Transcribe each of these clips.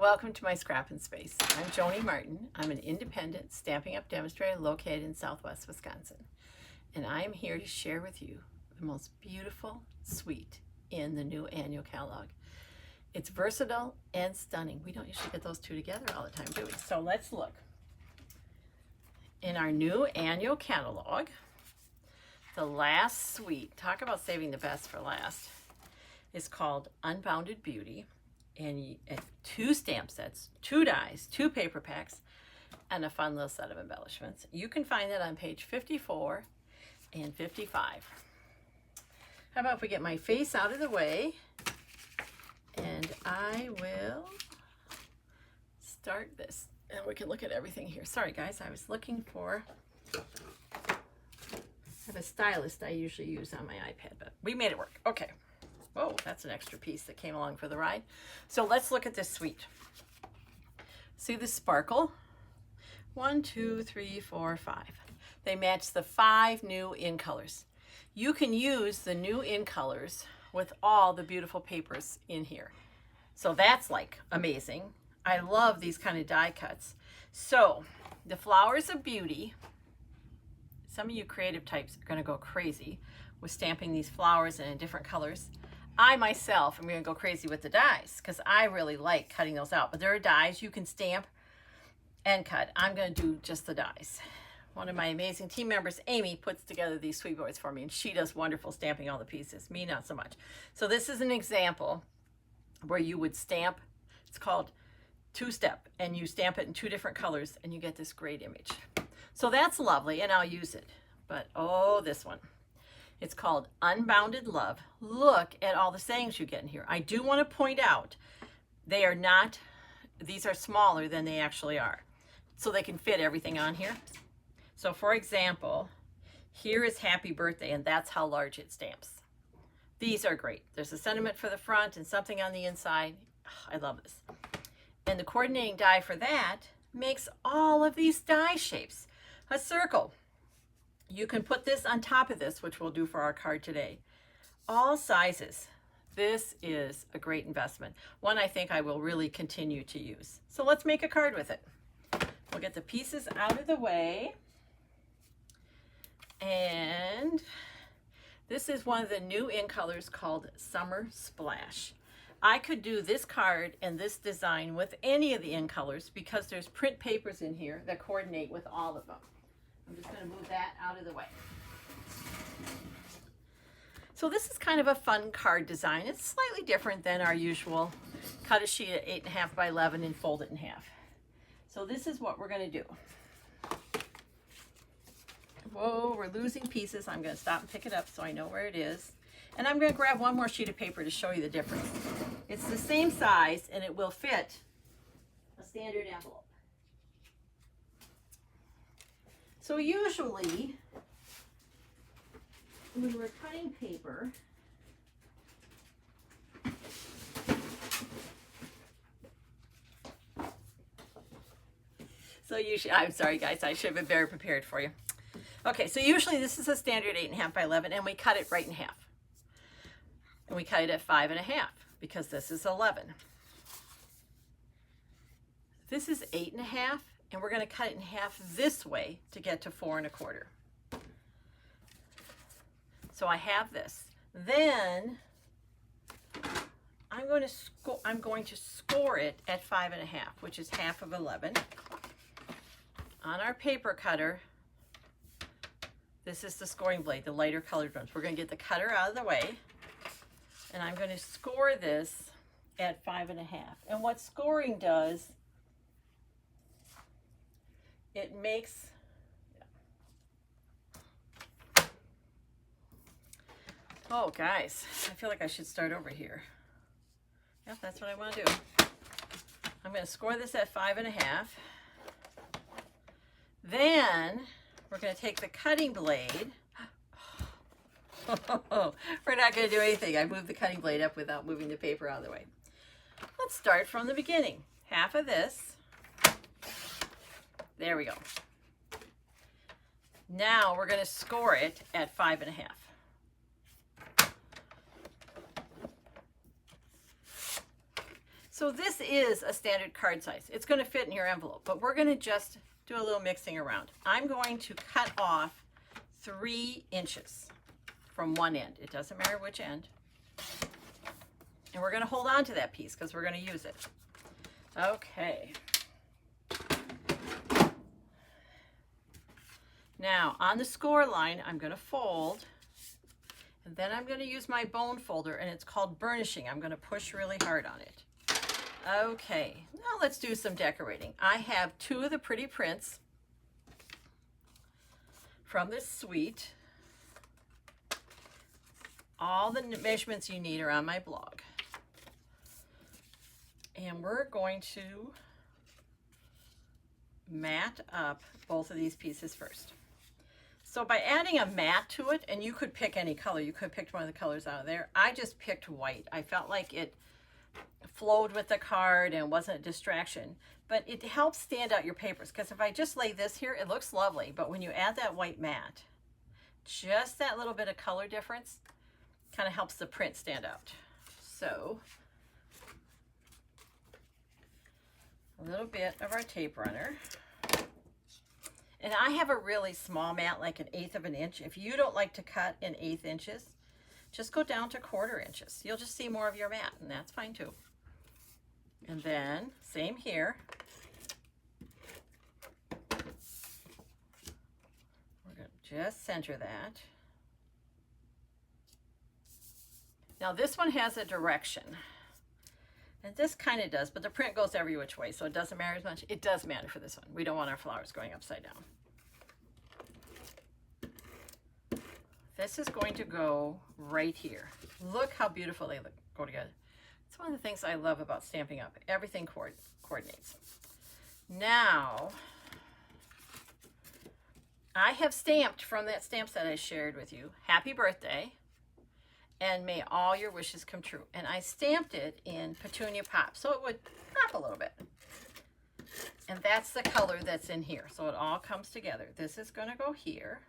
welcome to my scrapping space. I'm Joni Martin. I'm an independent Stampin' Up demonstrator located in Southwest Wisconsin. And I am here to share with you the most beautiful suite in the new annual catalog. It's versatile and stunning. We don't usually get those two together all the time, do we? So let's look. In our new annual catalog, the last suite, talk about saving the best for last, is called Unbounded Beauty. And two stamp sets, 2 dies, 2 paper packs, and a fun little set of embellishments. You can find that on page 54 and 55. How about if we get my face out of the way, and I will start this, and we can look at everything here. Sorry guys, I was looking for, I have a stylus I usually use on my iPad, but we made it work. Okay. Oh, that's an extra piece that came along for the ride. So let's look at this suite. See the sparkle? 1, 2, 3, 4, 5. They match the 5 new in colors. You can use the new in colors with all the beautiful papers in here. So that's like amazing. I love these kind of die cuts. So the Flowers of Beauty, some of you creative types are going to go crazy with stamping these flowers in different colors. I myself am going to go crazy with the dies because I really like cutting those out. But there are dies you can stamp and cut. I'm going to do just the dies. One of my amazing team members, Amy, puts together these sweet boards for me, and she does wonderful stamping all the pieces. Me, not so much. So this is an example where you would stamp. It's called two-step, and you stamp it in 2 different colors, and you get this great image. So that's lovely, and I'll use it. But oh, this one. It's called Unbounded Love. Look at all the sayings you get in here. I do want to point out, they are not, these are smaller than they actually are. So they can fit everything on here. So for example, here is Happy Birthday, and that's how large it stamps. These are great. There's a sentiment for the front and something on the inside. Oh, I love this. And the coordinating die for that makes all of these die shapes. A circle. You can put this on top of this, which we'll do for our card today. All sizes. This is a great investment. One I think I will really continue to use. So let's make a card with it. We'll get the pieces out of the way. And this is one of the new in colors called Summer Splash. I could do this card and this design with any of the in colors because there's print papers in here that coordinate with all of them. I'm just going to move that out of the way. So this is kind of a fun card design. It's slightly different than our usual cut a sheet at 8.5 by 11 and fold it in half. So this is what we're going to do. Whoa, we're losing pieces. I'm going to stop and pick it up so I know where it is. And I'm going to grab one more sheet of paper to show you the difference. It's the same size and it will fit a standard envelope. So usually, when we're cutting paper, I'm sorry guys, I should have been very prepared for you. Okay, so usually this is a standard 8.5 by 11, and we cut it right in half. And we cut it at 5.5 because this is 11. This is 8.5. And we're going to cut it in half this way to get to 4 1/4. So I have this. Then I'm going to score it at 5.5, which is half of 11. On our paper cutter, this is the scoring blade, the lighter colored ones. We're going to get the cutter out of the way, and I'm going to score this at 5.5. And what scoring does, it makes, oh guys, I feel like I should start over here. Yep, that's what I want to do. I'm going to score this at 5.5. Then we're going to take the cutting blade. We're not going to do anything. I moved the cutting blade up without moving the paper out of the way. Let's start from the beginning. Half of this. There we go. Now we're going to score it at 5.5. So this is a standard card size. It's going to fit in your envelope, but we're going to just do a little mixing around. I'm going to cut off 3 inches from one end. It doesn't matter which end. And we're going to hold on to that piece because we're going to use it. Okay. Now, on the score line, I'm going to fold, and then I'm going to use my bone folder, and it's called burnishing. I'm going to push really hard on it. Okay, now let's do some decorating. I have 2 of the pretty prints from this suite. All the measurements you need are on my blog. And we're going to mat up both of these pieces first. So by adding a mat to it, and you could pick any color, you could pick one of the colors out of there. I just picked white. I felt like it flowed with the card and wasn't a distraction, but it helps stand out your papers, because if I just lay this here, it looks lovely, but when you add that white mat, just that little bit of color difference kind of helps the print stand out. So a little bit of our tape runner. And I have a really small mat, like 1/8 of an inch. If you don't like to cut in 1/8 inches, just go down to 1/4 inches. You'll just see more of your mat, and that's fine too. And then, same here. We're going to just center that. Now this one has a direction. And this kind of does, but the print goes every which way, so it doesn't matter as much. It does matter for this one. We don't want our flowers going upside down. This is going to go right here. Look how beautiful they go together. It's one of the things I love about Stampin' Up. Everything coordinates. Now, I have stamped from that stamp set I shared with you, Happy Birthday, and may all your wishes come true. And I stamped it in Petunia Pop, so it would pop a little bit. And that's the color that's in here. So it all comes together. This is going to go here.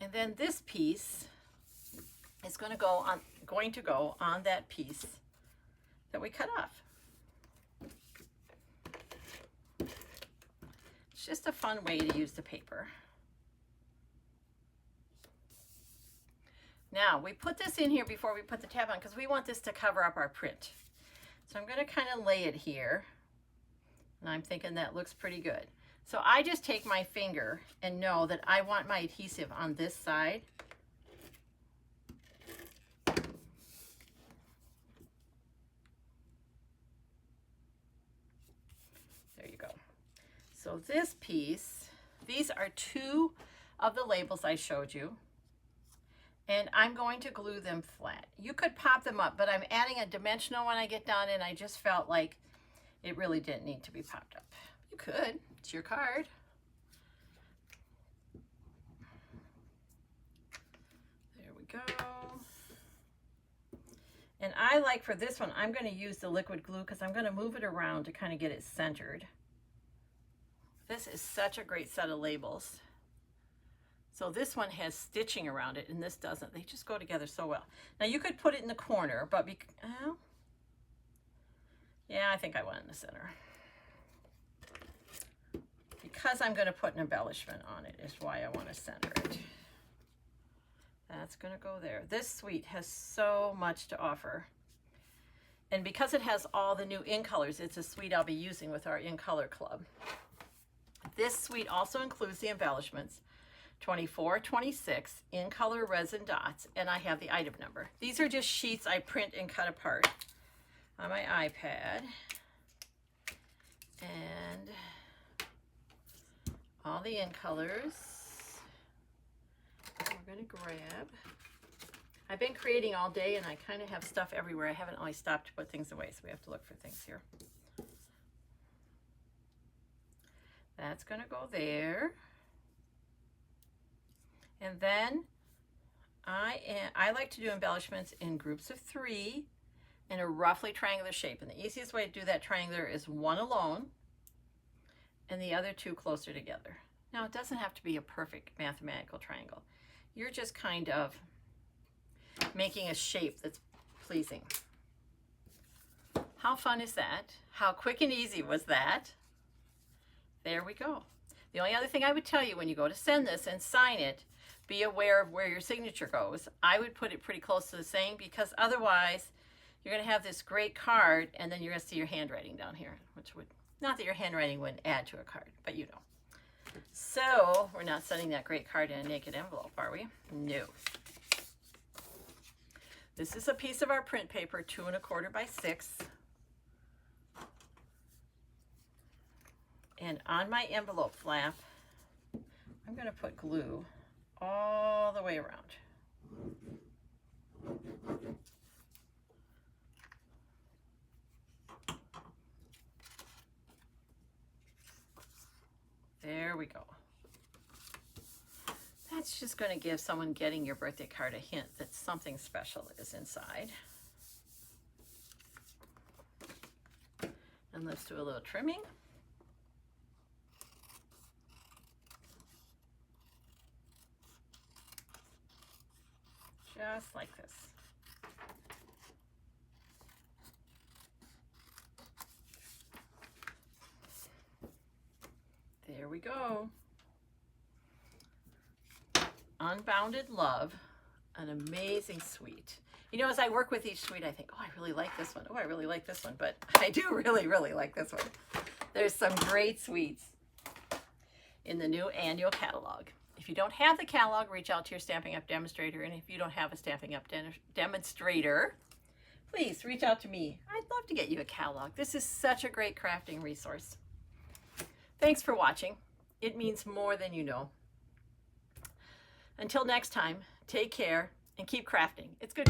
And then this piece is going to go on that piece that we cut off. It's just a fun way to use the paper. Now, we put this in here before we put the tab on because we want this to cover up our print. So I'm going to kind of lay it here, and I'm thinking that looks pretty good. So I just take my finger and know that I want my adhesive on this side. There you go. So this piece, these are 2 of the labels I showed you. And I'm going to glue them flat. You could pop them up, but I'm adding a dimensional when I get done, and I just felt like it really didn't need to be popped up. You could. It's your card. There we go. And I like for this one, I'm going to use the liquid glue because I'm going to move it around to kind of get it centered. This is such a great set of labels. So this one has stitching around it, and this doesn't. They just go together so well. Now you could put it in the corner, but yeah, I think I want it in the center. Because I'm going to put an embellishment on it is why I want to center it. That's going to go there. This suite has so much to offer. And because it has all the new in colors, it's a suite I'll be using with our in color club. This suite also includes the embellishments. 24, 26 in color resin dots, and I have the item number. These are just sheets I print and cut apart on my iPad. And all the in colors we're going to grab. I've been creating all day, and I kind of have stuff everywhere. I haven't always stopped to put things away, so we have to look for things here. That's going to go there. And then I like to do embellishments in groups of 3 in a roughly triangular shape. And the easiest way to do that triangular is one alone and the other 2 closer together. Now, it doesn't have to be a perfect mathematical triangle. You're just kind of making a shape that's pleasing. How fun is that? How quick and easy was that? There we go. The only other thing I would tell you when you go to send this and sign it, be aware of where your signature goes. I would put it pretty close to the same, because otherwise you're going to have this great card and then you're going to see your handwriting down here, which would, not that your handwriting wouldn't add to a card, but you know. So we're not sending that great card in a naked envelope, are we? No. This is a piece of our print paper, 2 1/4 by 6. And on my envelope flap, I'm going to put glue all the way around. There we go. That's just going to give someone getting your birthday card a hint that something special is inside. And let's do a little trimming. Just like this. There we go. Unbounded Love, an amazing suite. You know, as I work with each suite, I think, oh, I really like this one. Oh, I really like this one. But I do really, really like this one. There's some great suites in the new annual catalog. If you don't have the catalog, reach out to your Stampin' Up! Demonstrator. And if you don't have a Stampin' Up! Demonstrator, please reach out to me. I'd love to get you a catalog. This is such a great crafting resource. Thanks for watching. It means more than you know. Until next time, take care and keep crafting. It's good.